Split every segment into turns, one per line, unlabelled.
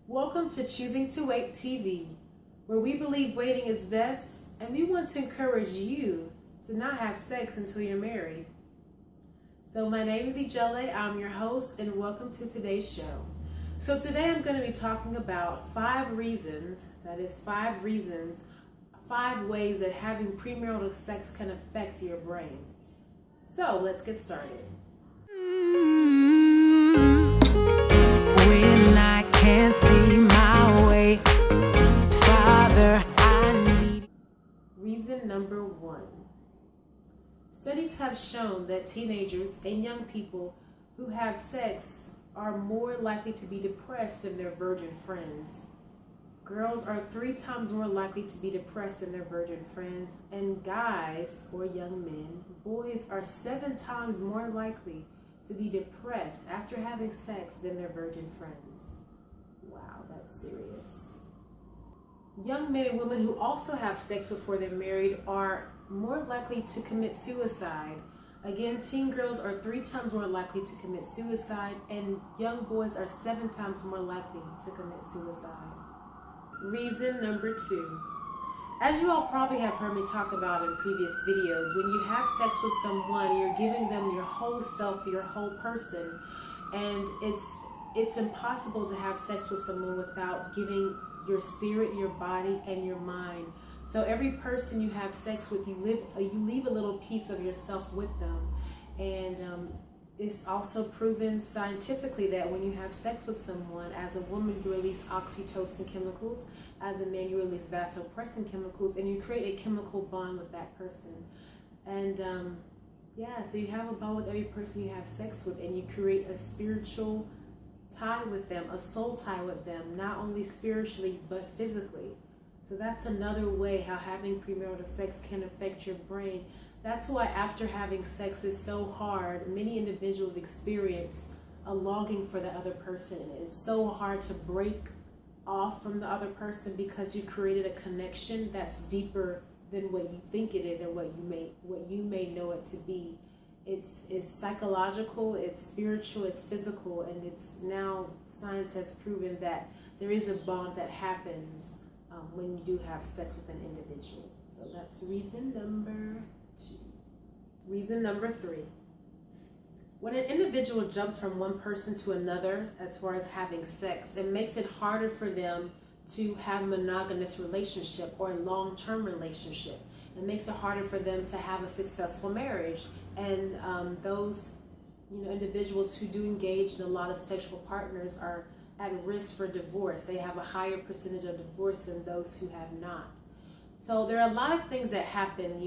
Welcome to Choosing to Wait TV, where we believe waiting is best and we want to encourage you to not have sex until you're married. So my name is Ijele, I'm your host, and welcome to today's show. So today I'm going to be talking about 5 reasons, 5 ways that having premarital sex can affect your brain. So let's get started.
When I can't see my way, Father, I need.
Reason number 1. Studies have shown that teenagers and young people who have sex are more likely to be depressed than their virgin friends. Girls are 3 times more likely to be depressed than their virgin friends, and guys, or young men, boys are 7 times more likely to be depressed after having sex than their virgin friends. Wow, that's serious. Young men and women who also have sex before they're married are more likely to commit suicide. Again, teen girls are 3 times more likely to commit suicide, and young boys are 7 times more likely to commit suicide. Reason number 2. As you all probably have heard me talk about in previous videos, when you have sex with someone, you're giving them your whole self, your whole person, and it's impossible to have sex with someone without giving your spirit, your body, and your mind. So every person you have sex with, you leave a little piece of yourself with them. And it's also proven scientifically that when you have sex with someone, as a woman, you release oxytocin chemicals. As a man, you release vasopressin chemicals, and you create a chemical bond with that person. And so you have a bond with every person you have sex with, and you create a spiritual tie with them, a soul tie with them, not only spiritually but physically. So that's another way how having premarital sex can affect your brain. That's why after having sex is so hard, many individuals experience a longing for the other person. And it's so hard to break off from the other person because you created a connection that's deeper than what you think it is or what you may know it to be. It's psychological, it's spiritual, it's physical, and it's now science has proven that there is a bond that happens when you do have sex with an individual. So that's reason number 2. Reason number 3. When an individual jumps from one person to another as far as having sex, it makes it harder for them to have a monogamous relationship or a long-term relationship. It makes it harder for them to have a successful marriage. And those individuals who do engage in a lot of sexual partners are at risk for divorce. They have a higher percentage of divorce than those who have not. So there are a lot of things that happen,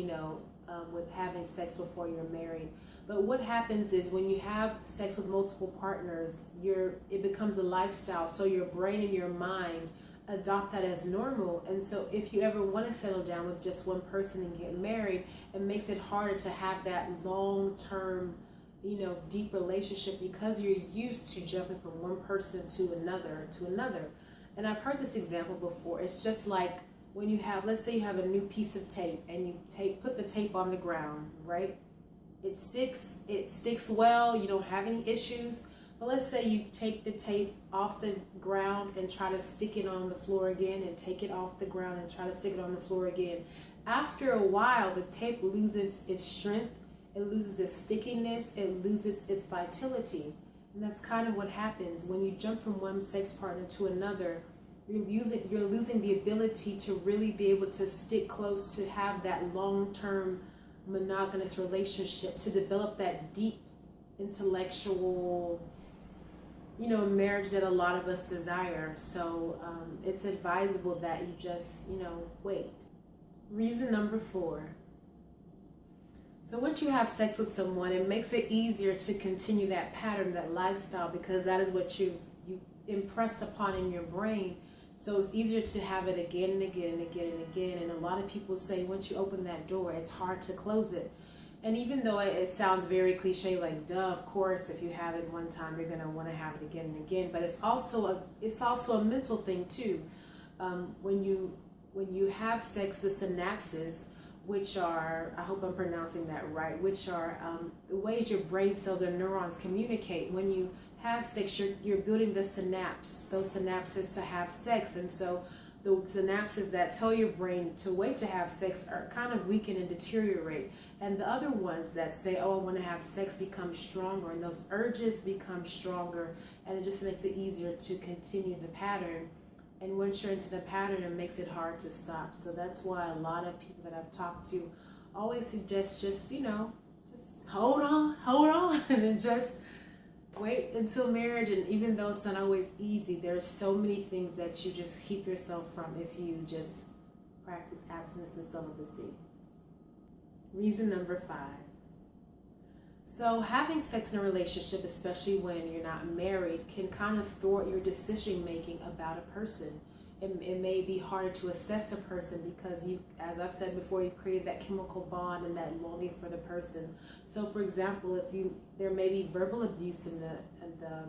with having sex before you're married. But what happens is when you have sex with multiple partners, it becomes a lifestyle. So your brain and your mind adopt that as normal. And so if you ever want to settle down with just one person and get married, it makes it harder to have that long-term, deep relationship because you're used to jumping from one person to another. And I've heard this example before. It's just like when you have, let's say you have a new piece of tape and you put the tape on the ground, right? It sticks well, you don't have any issues. But let's say you take the tape off the ground and try to stick it on the floor again, and take it off the ground and try to stick it on the floor again. After a while, the tape loses its strength, it loses its stickiness, it loses its vitality. And that's kind of what happens when you jump from one sex partner to another. You're losing the ability to really be able to stick close, to have that long-term monogamous relationship, to develop that deep intellectual marriage that a lot of us desire. So it's advisable that you just wait. Reason number 4. So once you have sex with someone, it makes it easier to continue that pattern, that lifestyle, because that is what you impressed upon in your brain. So it's easier to have it again and again and again and again. And a lot of people say once you open that door, it's hard to close it. And even though it sounds very cliche, like duh, of course, if you have it one time, you're gonna want to have it again and again. But it's also a mental thing too. When you have sex, the synapses, which are, I hope I'm pronouncing that right, which are the ways your brain cells or neurons communicate. When you have sex, you're building the those synapses to have sex. And so the synapses that tell your brain to wait to have sex are kind of weaken and deteriorate. And the other ones that say, oh, I want to have sex, become stronger. And those urges become stronger. And it just makes it easier to continue the pattern. And once you're into the pattern, it makes it hard to stop. So that's why a lot of people that I've talked to always suggest just hold on, and then just wait until marriage. And even though it's not always easy, there's so many things that you just keep yourself from if you just practice abstinence and celibacy. Reason number 5. So having sex in a relationship, especially when you're not married, can kind of thwart your decision making about a person. It may be harder to assess a person because you, as I've said before, you've created that chemical bond and that longing for the person. So for example, there may be verbal abuse in the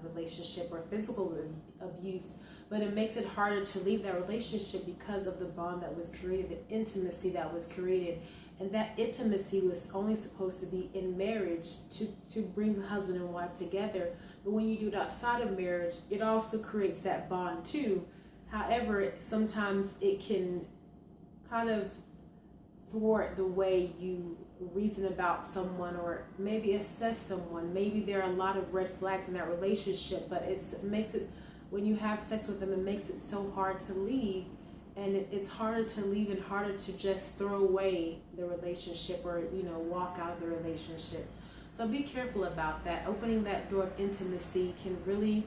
relationship or physical abuse, but it makes it harder to leave that relationship because of the bond that was created, the intimacy that was created. And that intimacy was only supposed to be in marriage to bring the husband and wife together. But when you do it outside of marriage, it also creates that bond too. However, sometimes it can kind of thwart the way you reason about someone or maybe assess someone. Maybe there are a lot of red flags in that relationship, but it makes it, when you have sex with them, it makes it so hard to leave. And it's harder to leave and harder to just throw away the relationship or, walk out of the relationship. So be careful about that. Opening that door of intimacy can really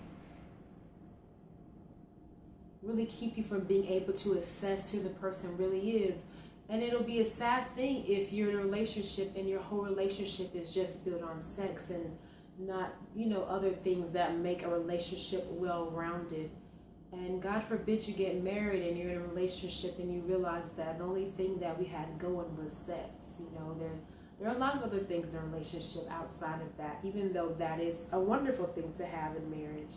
keep you from being able to assess who the person really is. And it'll be a sad thing if you're in a relationship and your whole relationship is just built on sex and not, other things that make a relationship well-rounded. And God forbid you get married and you're in a relationship and you realize that the only thing that we had going was sex. There are a lot of other things in a relationship outside of that, even though that is a wonderful thing to have in marriage.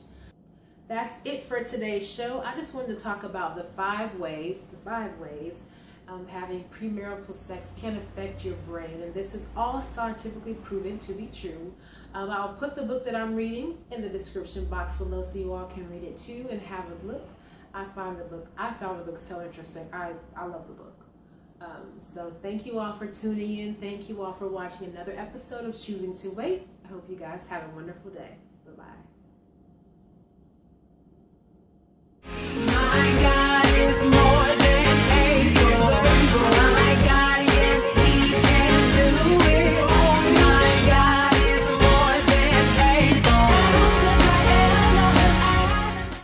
That's it for today's show. I just wanted to talk about the 5 ways having premarital sex can affect your brain. And this is all scientifically proven to be true. I'll put the book that I'm reading in the description box below so you all can read it too and have a look. I found the book so interesting. I love the book. So thank you all for tuning in. Thank you all for watching another episode of Choosing to Wait. I hope you guys have a wonderful day. Bye-bye.